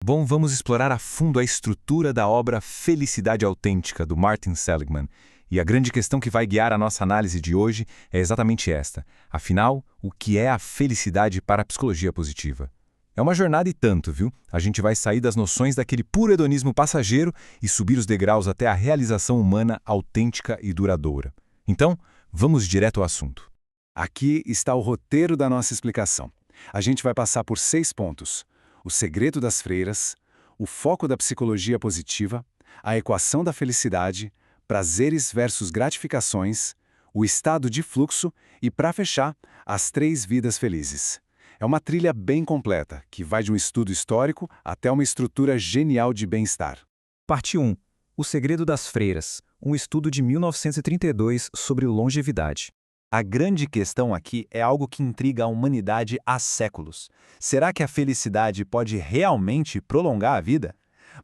Bom, vamos explorar a fundo a estrutura da obra Felicidade Autêntica, do Martin Seligman. E a grande questão que vai guiar a nossa análise de hoje é exatamente esta. Afinal, o que é a felicidade para a psicologia positiva? É uma jornada e tanto, viu? A gente vai sair das noções daquele puro hedonismo passageiro e subir os degraus até a realização humana autêntica e duradoura. Então, vamos direto ao assunto. Aqui está o roteiro da nossa explicação. A gente vai passar por 6 pontos: o segredo das freiras, o foco da psicologia positiva, a equação da felicidade, prazeres versus gratificações, o estado de fluxo e, para fechar, as 3 vidas felizes. É uma trilha bem completa, que vai de um estudo histórico até uma estrutura genial de bem-estar. Parte 1. O segredo das freiras. Um estudo de 1932 sobre longevidade. A grande questão aqui é algo que intriga a humanidade há séculos. Será que a felicidade pode realmente prolongar a vida?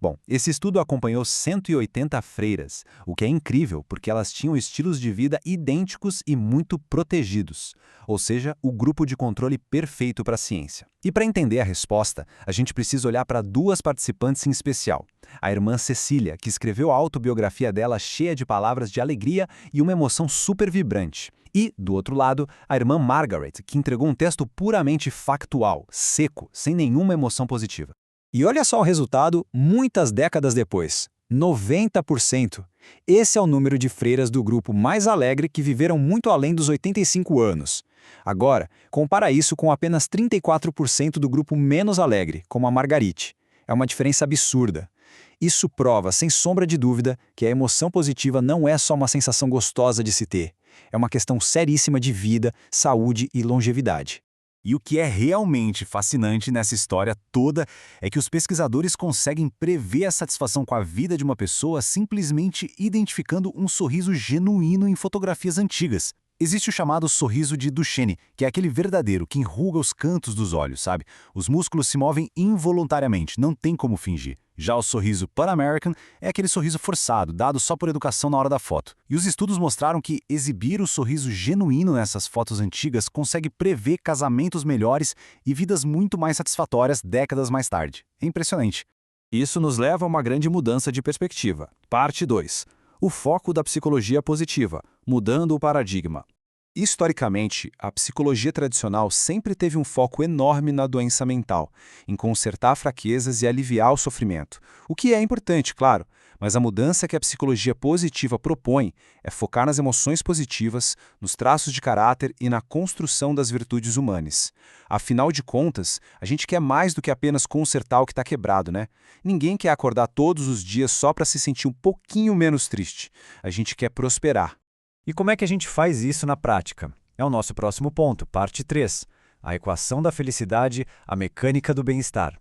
Bom, esse estudo acompanhou 180 freiras, o que é incrível porque elas tinham estilos de vida idênticos e muito protegidos, ou seja, o grupo de controle perfeito para a ciência. E para entender a resposta, a gente precisa olhar para 2 participantes em especial. A irmã Cecília, que escreveu a autobiografia dela cheia de palavras de alegria e uma emoção super vibrante. E, do outro lado, a irmã Margaret, que entregou um texto puramente factual, seco, sem nenhuma emoção positiva. E olha só o resultado muitas décadas depois. 90%. Esse é o número de freiras do grupo mais alegre que viveram muito além dos 85 anos. Agora, compara isso com apenas 34% do grupo menos alegre, como a Margarite. É uma diferença absurda. Isso prova, sem sombra de dúvida, que a emoção positiva não é só uma sensação gostosa de se ter. É uma questão seríssima de vida, saúde e longevidade. E o que é realmente fascinante nessa história toda é que os pesquisadores conseguem prever a satisfação com a vida de uma pessoa simplesmente identificando um sorriso genuíno em fotografias antigas. Existe o chamado sorriso de Duchenne, que é aquele verdadeiro que enruga os cantos dos olhos, sabe? Os músculos se movem involuntariamente, não tem como fingir. Já o sorriso Pan-American é aquele sorriso forçado, dado só por educação na hora da foto. E os estudos mostraram que exibir o sorriso genuíno nessas fotos antigas consegue prever casamentos melhores e vidas muito mais satisfatórias décadas mais tarde. É impressionante. Isso nos leva a uma grande mudança de perspectiva. Parte 2. O foco da psicologia positiva, mudando o paradigma. Historicamente, a psicologia tradicional sempre teve um foco enorme na doença mental, em consertar fraquezas e aliviar o sofrimento, o que é importante, claro, mas a mudança que a psicologia positiva propõe é focar nas emoções positivas, nos traços de caráter e na construção das virtudes humanas. Afinal de contas, a gente quer mais do que apenas consertar o que está quebrado, né? Ninguém quer acordar todos os dias só para se sentir um pouquinho menos triste. A gente quer prosperar. E como é que a gente faz isso na prática? É o nosso próximo ponto, parte 3. A equação da felicidade, a mecânica do bem-estar.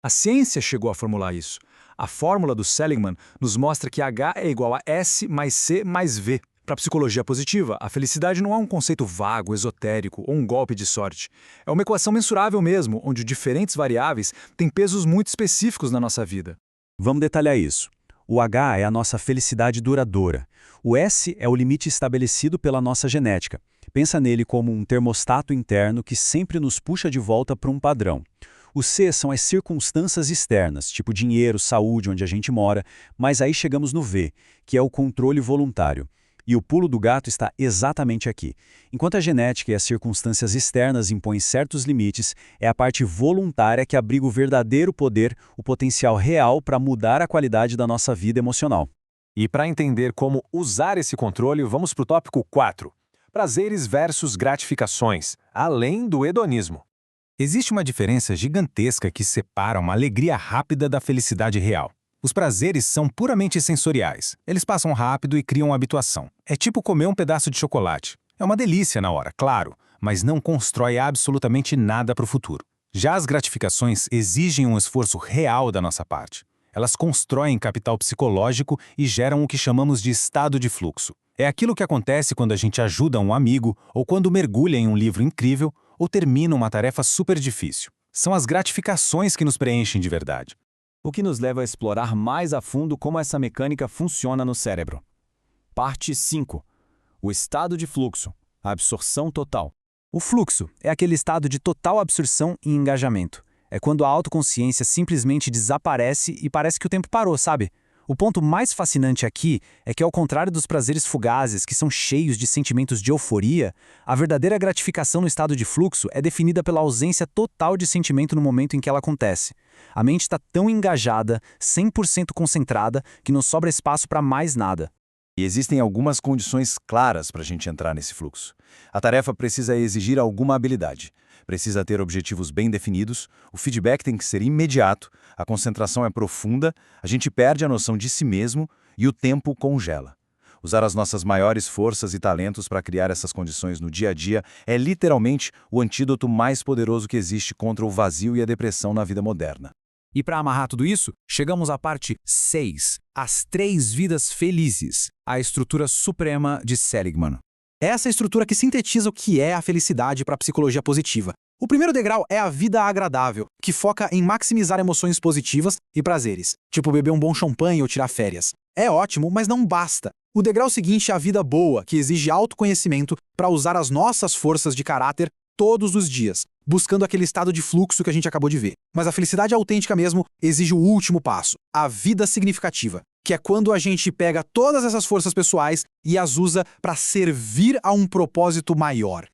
A ciência chegou a formular isso. A fórmula do Seligman nos mostra que H é igual a S mais C mais V. Para a psicologia positiva, a felicidade não é um conceito vago, esotérico ou um golpe de sorte. É uma equação mensurável mesmo, onde diferentes variáveis têm pesos muito específicos na nossa vida. Vamos detalhar isso. O H é a nossa felicidade duradoura. O S é o limite estabelecido pela nossa genética. Pensa nele como um termostato interno que sempre nos puxa de volta para um padrão. O C são as circunstâncias externas, tipo dinheiro, saúde, onde a gente mora, mas aí chegamos no V, que é o controle voluntário. E o pulo do gato está exatamente aqui. Enquanto a genética e as circunstâncias externas impõem certos limites, é a parte voluntária que abriga o verdadeiro poder, o potencial real para mudar a qualidade da nossa vida emocional. E para entender como usar esse controle, vamos para o tópico 4. Prazeres versus gratificações, além do hedonismo. Existe uma diferença gigantesca que separa uma alegria rápida da felicidade real. Os prazeres são puramente sensoriais. Eles passam rápido e criam habituação. É tipo comer um pedaço de chocolate. É uma delícia na hora, claro, mas não constrói absolutamente nada para o futuro. Já as gratificações exigem um esforço real da nossa parte. Elas constroem capital psicológico e geram o que chamamos de estado de fluxo. É aquilo que acontece quando a gente ajuda um amigo, ou quando mergulha em um livro incrível, ou termina uma tarefa super difícil. São as gratificações que nos preenchem de verdade. O que nos leva a explorar mais a fundo como essa mecânica funciona no cérebro. Parte 5. O estado de fluxo, a absorção total. O fluxo é aquele estado de total absorção e engajamento. É quando a autoconsciência simplesmente desaparece e parece que o tempo parou, sabe? O ponto mais fascinante aqui é que, ao contrário dos prazeres fugazes, que são cheios de sentimentos de euforia, a verdadeira gratificação no estado de fluxo é definida pela ausência total de sentimento no momento em que ela acontece. A mente está tão engajada, 100% concentrada, que não sobra espaço para mais nada. E existem algumas condições claras para a gente entrar nesse fluxo. A tarefa precisa exigir alguma habilidade. Precisa ter objetivos bem definidos, o feedback tem que ser imediato, a concentração é profunda, a gente perde a noção de si mesmo e o tempo congela. Usar as nossas maiores forças e talentos para criar essas condições no dia a dia é literalmente o antídoto mais poderoso que existe contra o vazio e a depressão na vida moderna. E para amarrar tudo isso, chegamos à parte 6, as 3 vidas felizes, a estrutura suprema de Seligman. Essa é a estrutura que sintetiza o que é a felicidade para a psicologia positiva. O primeiro degrau é a vida agradável, que foca em maximizar emoções positivas e prazeres, tipo beber um bom champanhe ou tirar férias. É ótimo, mas não basta. O degrau seguinte é a vida boa, que exige autoconhecimento para usar as nossas forças de caráter todos os dias, buscando aquele estado de fluxo que a gente acabou de ver. Mas a felicidade autêntica mesmo exige o último passo, a vida significativa, que é quando a gente pega todas essas forças pessoais e as usa para servir a um propósito maior.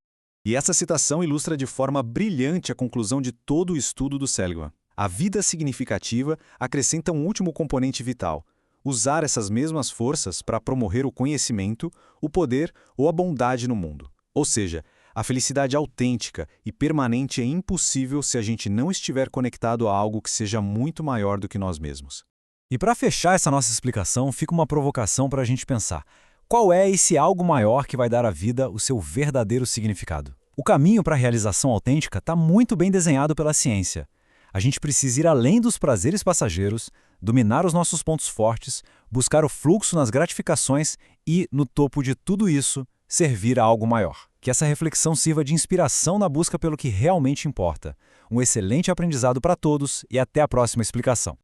E essa citação ilustra de forma brilhante a conclusão de todo o estudo do Seligman. A vida significativa acrescenta um último componente vital: usar essas mesmas forças para promover o conhecimento, o poder ou a bondade no mundo. Ou seja, a felicidade autêntica e permanente é impossível se a gente não estiver conectado a algo que seja muito maior do que nós mesmos. E para fechar essa nossa explicação, fica uma provocação para a gente pensar. Qual é esse algo maior que vai dar à vida o seu verdadeiro significado? O caminho para a realização autêntica está muito bem desenhado pela ciência. A gente precisa ir além dos prazeres passageiros, dominar os nossos pontos fortes, buscar o fluxo nas gratificações e, no topo de tudo isso, servir a algo maior. Que essa reflexão sirva de inspiração na busca pelo que realmente importa. Um excelente aprendizado para todos e até a próxima explicação.